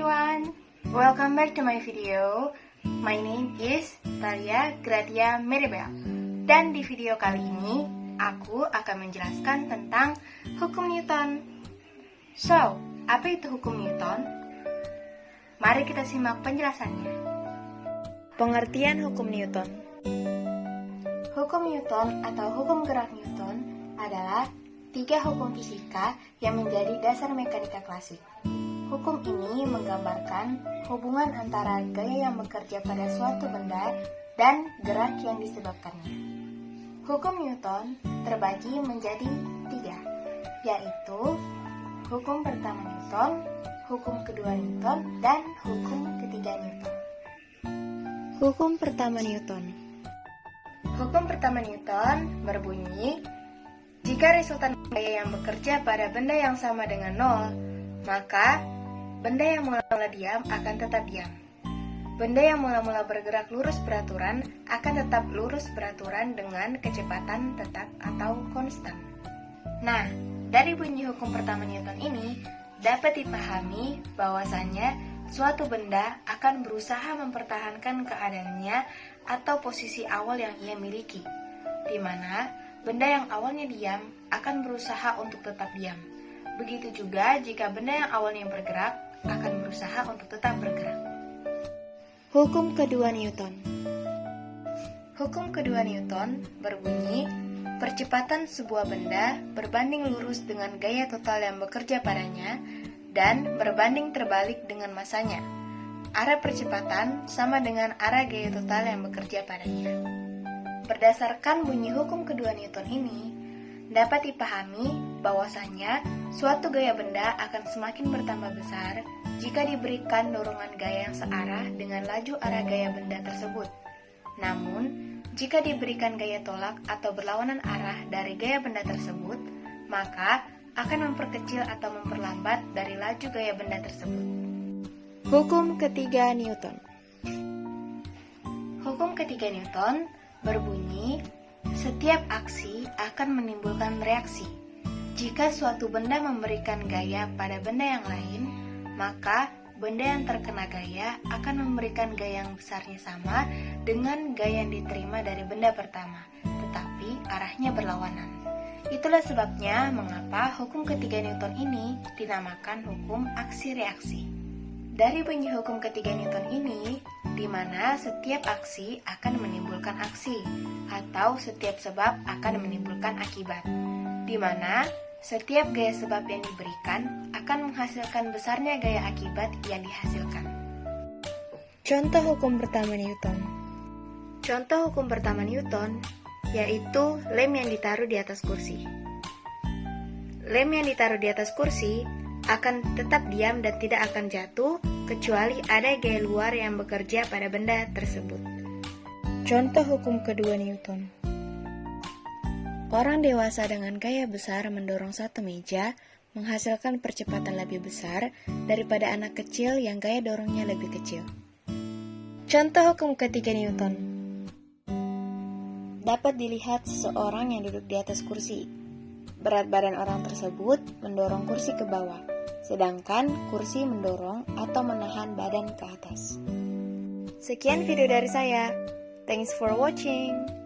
everyone, welcome back to my video. My name is Talia Gratia Meribel. Dan di video kali ini, aku akan menjelaskan tentang hukum Newton. So, apa itu hukum Newton? Mari kita simak penjelasannya. Pengertian hukum Newton. Hukum Newton atau hukum gerak Newton adalah 3 hukum fisika yang menjadi dasar mekanika klasik. Hukum ini menggambarkan hubungan antara gaya yang bekerja pada suatu benda dan gerak yang disebabkannya. Hukum Newton terbagi menjadi 3, yaitu hukum pertama Newton, hukum kedua Newton, dan hukum ketiga Newton. Hukum pertama Newton. Hukum pertama Newton berbunyi, jika resultan gaya yang bekerja pada benda yang sama dengan 0, maka benda yang mula-mula diam akan tetap diam. Benda yang mula-mula bergerak lurus beraturan akan tetap lurus beraturan dengan kecepatan tetap atau konstan. Nah, dari bunyi hukum pertama Newton ini dapat dipahami bahwasannya suatu benda akan berusaha mempertahankan keadaannya atau posisi awal yang ia miliki, di mana benda yang awalnya diam akan berusaha untuk tetap diam. Begitu juga jika benda yang awalnya bergerak akan berusaha untuk tetap bergerak. Hukum kedua Newton. Hukum kedua Newton berbunyi, percepatan sebuah benda berbanding lurus dengan gaya total yang bekerja padanya dan berbanding terbalik dengan masanya. Arah percepatan sama dengan arah gaya total yang bekerja padanya. Berdasarkan bunyi hukum kedua Newton ini, dapat dipahami bahwasannya suatu gaya benda akan semakin bertambah besar jika diberikan dorongan gaya yang searah dengan laju arah gaya benda tersebut. Namun, jika diberikan gaya tolak atau berlawanan arah dari gaya benda tersebut, maka akan memperkecil atau memperlambat dari laju gaya benda tersebut. Hukum ketiga Newton. Hukum ketiga Newton berbunyi, setiap aksi akan menimbulkan reaksi. Jika suatu benda memberikan gaya pada benda yang lain, maka benda yang terkena gaya akan memberikan gaya yang besarnya sama dengan gaya yang diterima dari benda pertama, tetapi arahnya berlawanan. Itulah sebabnya mengapa hukum ketiga Newton ini dinamakan hukum aksi-reaksi. Dari bunyi hukum ketiga Newton ini, di mana setiap aksi akan menimbulkan aksi, atau setiap sebab akan menimbulkan akibat, di mana setiap gaya sebab yang diberikan akan menghasilkan besarnya gaya akibat yang dihasilkan. Contoh hukum pertama Newton. Contoh hukum pertama Newton yaitu lem yang ditaruh di atas kursi. Lem yang ditaruh di atas kursi akan tetap diam dan tidak akan jatuh kecuali ada gaya luar yang bekerja pada benda tersebut. Contoh hukum kedua Newton. Orang dewasa dengan gaya besar mendorong satu meja menghasilkan percepatan lebih besar daripada anak kecil yang gaya dorongnya lebih kecil. Contoh hukum ketiga Newton. Dapat dilihat seseorang yang duduk di atas kursi. Berat badan orang tersebut mendorong kursi ke bawah, sedangkan kursi mendorong atau menahan badan ke atas. Sekian video dari saya. Thanks for watching.